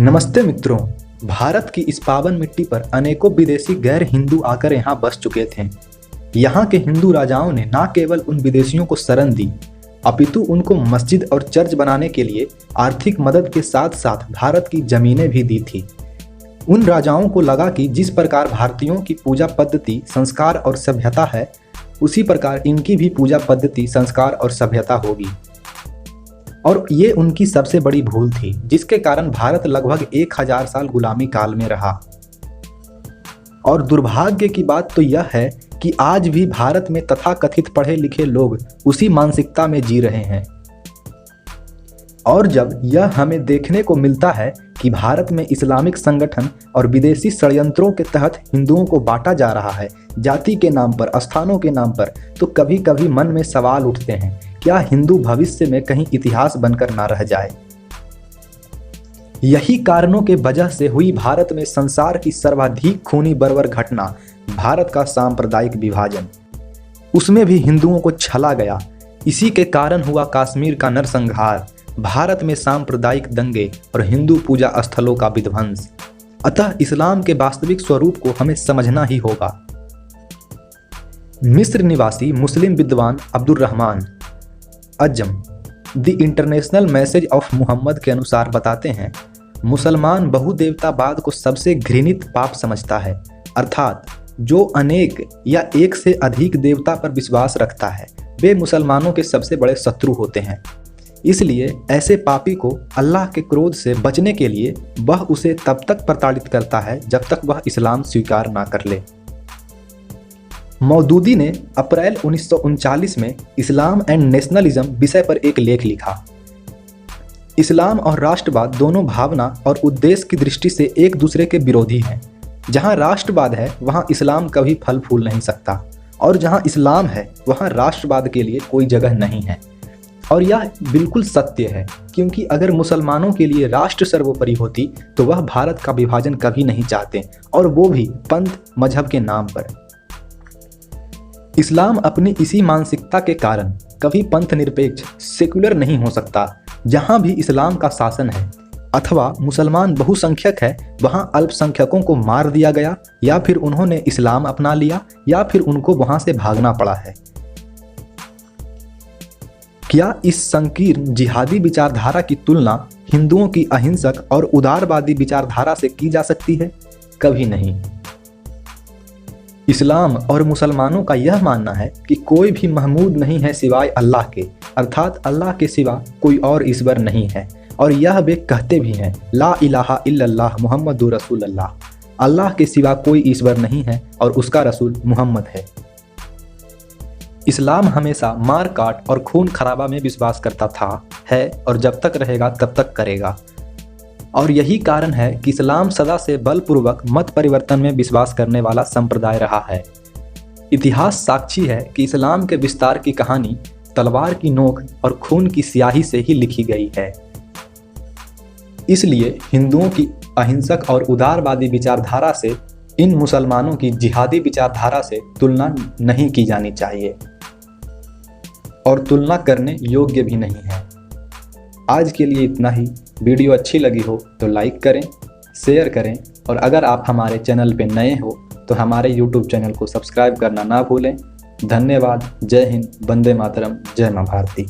नमस्ते मित्रों। भारत की इस पावन मिट्टी पर अनेकों विदेशी गैर हिंदू आकर यहाँ बस चुके थे। यहाँ के हिंदू राजाओं ने न केवल उन विदेशियों को शरण दी, अपितु उनको मस्जिद और चर्च बनाने के लिए आर्थिक मदद के साथ साथ भारत की जमीनें भी दी थी। उन राजाओं को लगा कि जिस प्रकार भारतीयों की पूजा पद्धति संस्कार और सभ्यता है, उसी प्रकार इनकी भी पूजा पद्धति संस्कार और सभ्यता होगी। और ये उनकी सबसे बड़ी भूल थी, जिसके कारण भारत लगभग 1000 साल गुलामी काल में रहा। और दुर्भाग्य की बात तो यह है कि आज भी भारत में तथाकथित पढ़े लिखे लोग उसी मानसिकता में जी रहे हैं। और जब यह हमें देखने को मिलता है कि भारत में इस्लामिक संगठन और विदेशी षड्यंत्रों के तहत हिंदुओं को बांटा जा रहा है, जाति के नाम पर, स्थानों के नाम पर, तो कभी कभी मन में सवाल उठते हैं, क्या हिंदू भविष्य में कहीं इतिहास बनकर ना रह जाए। यही कारणों के वजह से हुई भारत में संसार की सर्वाधिक खूनी बर्बर घटना, भारत का सांप्रदायिक विभाजन। उसमें भी हिंदुओं को छला गया। इसी के कारण हुआ कश्मीर का नरसंहार, भारत में सांप्रदायिक दंगे और हिंदू पूजा स्थलों का विध्वंस। अतः इस्लाम के वास्तविक स्वरूप को हमें समझना ही होगा। मिस्र निवासी मुस्लिम विद्वान Abdul Rahman Azzam The International Message of Muhammad के अनुसार बताते हैं, मुसलमान बहुदेवतावाद को सबसे घृणित पाप समझता है, अर्थात जो अनेक या एक से अधिक देवता पर विश्वास रखता है वे मुसलमानों के सबसे बड़े शत्रु होते हैं। इसलिए ऐसे पापी को अल्लाह के क्रोध से बचने के लिए वह उसे तब तक प्रताड़ित करता है जब तक वह इस्लाम स्वीकार ना कर ले। मौदूदी ने अप्रैल 1939 में इस्लाम एंड नेशनलिज्म विषय पर एक लेख लिखा। इस्लाम और राष्ट्रवाद दोनों भावना और उद्देश्य की दृष्टि से एक दूसरे के विरोधी हैं। जहां राष्ट्रवाद है वहां इस्लाम कभी फल फूल नहीं सकता, और जहां इस्लाम है वहां राष्ट्रवाद के लिए कोई जगह नहीं है। और यह बिल्कुल सत्य है, क्योंकि अगर मुसलमानों के लिए राष्ट्र सर्वोपरि होती तो वह भारत का विभाजन कभी नहीं चाहते, और वो भी पंथ मजहब के नाम पर। इस्लाम अपनी इसी मानसिकता के कारण कभी पंथ निरपेक्ष सेक्युलर नहीं हो सकता। जहां भी इस्लाम का शासन है अथवा मुसलमान बहुसंख्यक है, वहां अल्पसंख्यकों को मार दिया गया, या फिर उन्होंने इस्लाम अपना लिया, या फिर उनको वहां से भागना पड़ा है। क्या इस संकीर्ण जिहादी विचारधारा की तुलना हिंदुओं की अहिंसक और उदारवादी विचारधारा से की जा सकती है? कभी नहीं। इस्लाम और मुसलमानों का यह मानना है कि कोई भी महमूद नहीं है सिवाय अल्लाह के, अर्थात अल्लाह के सिवा कोई और ईश्वर नहीं है। और यह वे कहते भी हैं, ला इलाहा इल्लल्लाह मुहम्मदुर रसूलुल्लाह, अल्लाह के सिवा कोई ईश्वर नहीं है और उसका रसूल मुहम्मद है। इस्लाम हमेशा मार काट और खून खराबा में विश्वास करता था, है और जब तक रहेगा तब तक करेगा। और यही कारण है कि इस्लाम सदा से बलपूर्वक मत परिवर्तन में विश्वास करने वाला संप्रदाय रहा है। इतिहास साक्षी है कि इस्लाम के विस्तार की कहानी तलवार की नोक और खून की स्याही से ही लिखी गई है। इसलिए हिंदुओं की अहिंसक और उदारवादी विचारधारा से इन मुसलमानों की जिहादी विचारधारा से तुलना नहीं की जानी चाहिए, और तुलना करने योग्य भी नहीं है। आज के लिए इतना ही। वीडियो अच्छी लगी हो तो लाइक करें, शेयर करें, और अगर आप हमारे चैनल पर नए हो तो हमारे YouTube चैनल को सब्सक्राइब करना ना भूलें। धन्यवाद। जय हिंद, वंदे मातरम, जय मां भारती।